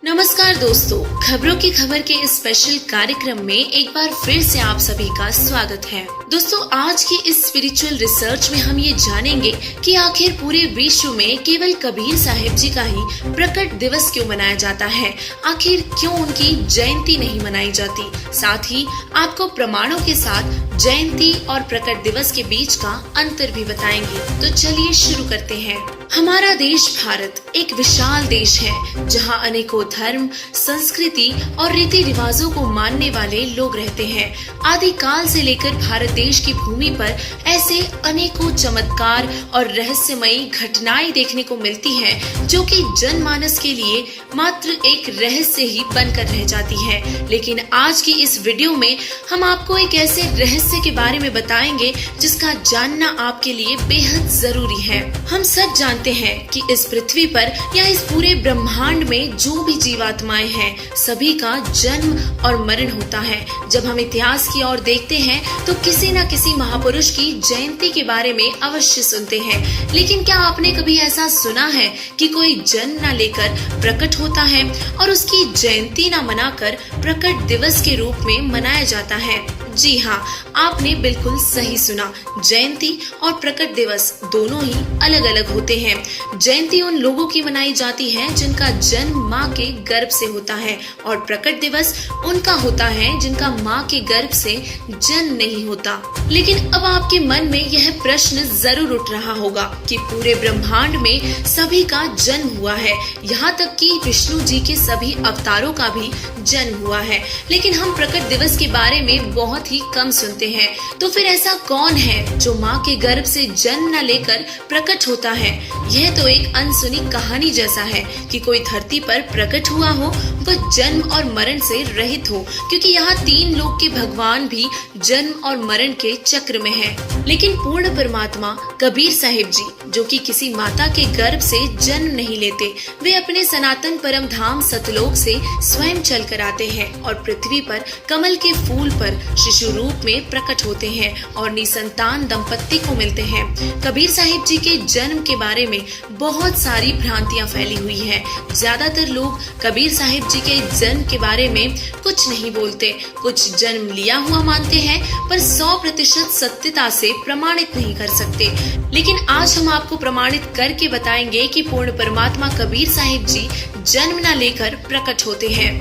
नमस्कार दोस्तों, खबरों की खबर के इस स्पेशल कार्यक्रम में एक बार फिर से आप सभी का स्वागत है। दोस्तों, आज की इस स्पिरिचुअल रिसर्च में हम ये जानेंगे कि आखिर पूरे विश्व में केवल कबीर साहिब जी का ही प्रकट दिवस क्यों मनाया जाता है, आखिर क्यों उनकी जयंती नहीं मनाई जाती। साथ ही आपको प्रमाणों के साथ जयंती और प्रकट दिवस के बीच का अंतर भी बताएंगे। तो चलिए शुरू करते हैं। हमारा देश भारत एक विशाल देश है जहां अनेकों धर्म, संस्कृति और रीति रिवाजों को मानने वाले लोग रहते हैं। आदिकाल से लेकर भारत देश की भूमि पर ऐसे अनेकों चमत्कार और रहस्यमयी घटनाएं देखने को मिलती हैं, जो कि जनमानस के लिए मात्र एक रहस्य ही बनकर रह जाती है। लेकिन आज की इस वीडियो में हम आपको एक ऐसे रहस्य के बारे में बताएंगे जिसका जानना आपके लिए बेहद जरूरी है। हम सब जानते हैं कि इस पृथ्वी पर या इस पूरे ब्रह्मांड में जो भी जीवात्माएं हैं, सभी का जन्म और मरण होता है। जब हम इतिहास की ओर देखते हैं तो किसी न किसी महापुरुष की जयंती के बारे में अवश्य सुनते हैं। लेकिन क्या आपने कभी ऐसा सुना है कि कोई जन्म न लेकर प्रकट होता है और उसकी जयंती न मनाकर प्रकट दिवस के रूप में मनाया जाता है? जी हाँ, आपने बिल्कुल सही सुना। जयंती और प्रकट दिवस दोनों ही अलग अलग होते हैं। जयंती उन लोगों की मनाई जाती है जिनका जन्म माँ के गर्भ से होता है, और प्रकट दिवस उनका होता है जिनका माँ के गर्भ से जन्म नहीं होता। लेकिन अब आपके मन में यह प्रश्न जरूर उठ रहा होगा कि पूरे ब्रह्मांड में सभी का जन्म हुआ है, यहाँ तक कि विष्णु जी के सभी अवतारों का भी जन्म हुआ है, लेकिन हम प्रकट दिवस के बारे में बहुत ही कम सुनते हैं। तो फिर ऐसा कौन है जो माँ के गर्भ से जन्म न लेकर प्रकट होता है? यह तो एक अनसुनी कहानी जैसा है कि कोई धरती पर प्रकट हुआ हो, वह जन्म और मरण से रहित हो, क्योंकि यहाँ तीन लोक के भगवान भी जन्म और मरण के चक्र में हैं। लेकिन पूर्ण परमात्मा कबीर साहिब जी, जो कि किसी माता के गर्भ से जन्म नहीं लेते, वे अपने सनातन परम धाम सतलोक से स्वयं चल कर आते हैं और पृथ्वी पर कमल के फूल पर शिशु रूप में प्रकट होते हैं और निसंतान दंपत्ति को मिलते हैं। कबीर साहिब जी के जन्म के बारे में बहुत सारी भ्रांतियां फैली हुई हैं। ज्यादातर लोग कबीर साहिब जी के जन्म के बारे में कुछ नहीं बोलते, कुछ जन्म लिया हुआ मानते हैं, पर 100% सत्यता से प्रमाणित नहीं कर सकते। लेकिन आज हम आपको प्रमाणित करके बताएंगे कि पूर्ण परमात्मा कबीर साहिब जी जन्म न लेकर प्रकट होते हैं।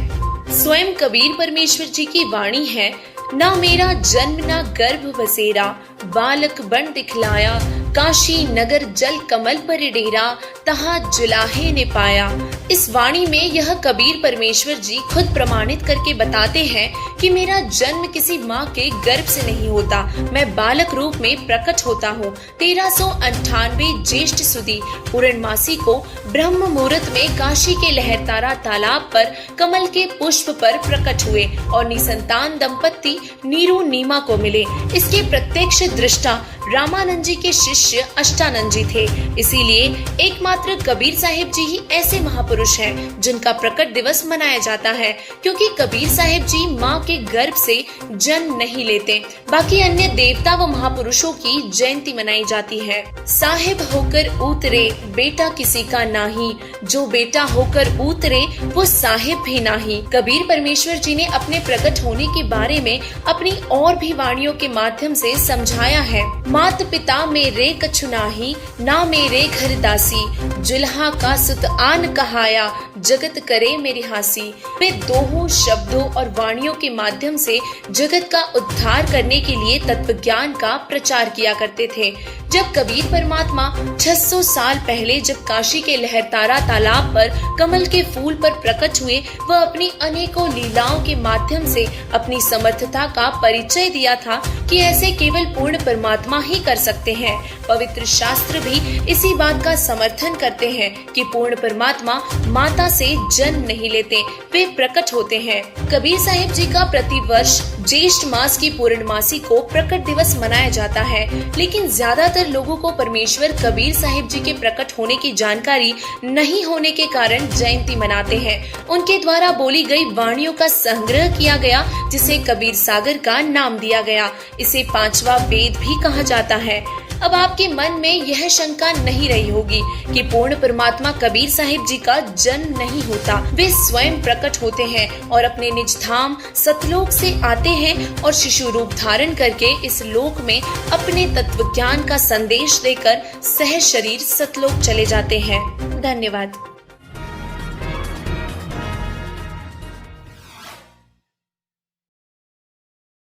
स्वयं कबीर परमेश्वर जी की वाणी है, ना मेरा जन्म ना गर्भ बसेरा, बालक बन दिखलाया, काशी नगर जल कमल पर डेरा, तहा जुलाहे ने पाया। इस वाणी में यह कबीर परमेश्वर जी खुद प्रमाणित करके बताते हैं कि मेरा जन्म किसी माँ के गर्भ से नहीं होता, मैं बालक रूप में प्रकट होता हूँ। 1398 ज्येष्ठ सुदी पूर्णमासी को ब्रह्म मुहूर्त में काशी के लहरतारा तालाब पर कमल के पुष्प पर प्रकट हुए और निसंतान दंपत्ति नीरू नीमा को मिले। इसके प्रत्यक्ष दृष्टा रामानंद जी के शिष्य अष्टानंद जी थे। इसीलिए एकमात्र कबीर साहिब जी ही ऐसे महापुरुष हैं जिनका प्रकट दिवस मनाया जाता है, क्योंकि कबीर साहिब जी माँ के गर्भ से जन्म नहीं लेते। बाकी अन्य देवता व महापुरुषों की जयंती मनाई जाती है। साहिब होकर उतरे बेटा किसी का नाही, जो बेटा होकर उतरे वो साहिब भी नाही। कबीर परमेश्वर जी ने अपने प्रकट होने के बारे में अपनी और भी वाणियों के माध्यम से समझाया है। मात पिता मेरे कछु नाही, ना मेरे घर दासी, जुल्हा का सुत आन कहाया, जगत करे मेरी हासी। वे दोहों शब्दों और वाणियों के माध्यम से जगत का उद्धार करने के लिए तत्व ज्ञान का प्रचार किया करते थे। जब कबीर परमात्मा 600 साल पहले जब काशी के लहरतारा तालाब पर कमल के फूल पर प्रकट हुए, वह अपनी अनेकों लीलाओं के माध्यम से अपनी समर्थता का परिचय दिया था कि ऐसे केवल पूर्ण परमात्मा ही कर सकते हैं। पवित्र शास्त्र भी इसी बात का समर्थन करते हैं कि पूर्ण परमात्मा माता से जन्म नहीं लेते, वे प्रकट होते हैं। कबीर साहिब जी का प्रतिवर्ष ज्येष्ठ मास की पूर्णमासी को प्रकट दिवस मनाया जाता है, लेकिन ज्यादातर लोगों को परमेश्वर कबीर साहिब जी के प्रकट होने की जानकारी नहीं होने के कारण जयंती मनाते हैं। उनके द्वारा बोली गई वाणियों का संग्रह किया गया, जिसे कबीर सागर का नाम दिया गया। इसे 5वां वेद भी कहा जाता है। अब आपके मन में यह शंका नहीं रही होगी कि पूर्ण परमात्मा कबीर साहिब जी का जन्म नहीं होता, वे स्वयं प्रकट होते हैं और अपने निज धाम सतलोक से आते हैं और शिशु रूप धारण करके इस लोक में अपने तत्व ज्ञान का संदेश देकर सहज शरीर सतलोक चले जाते हैं। धन्यवाद।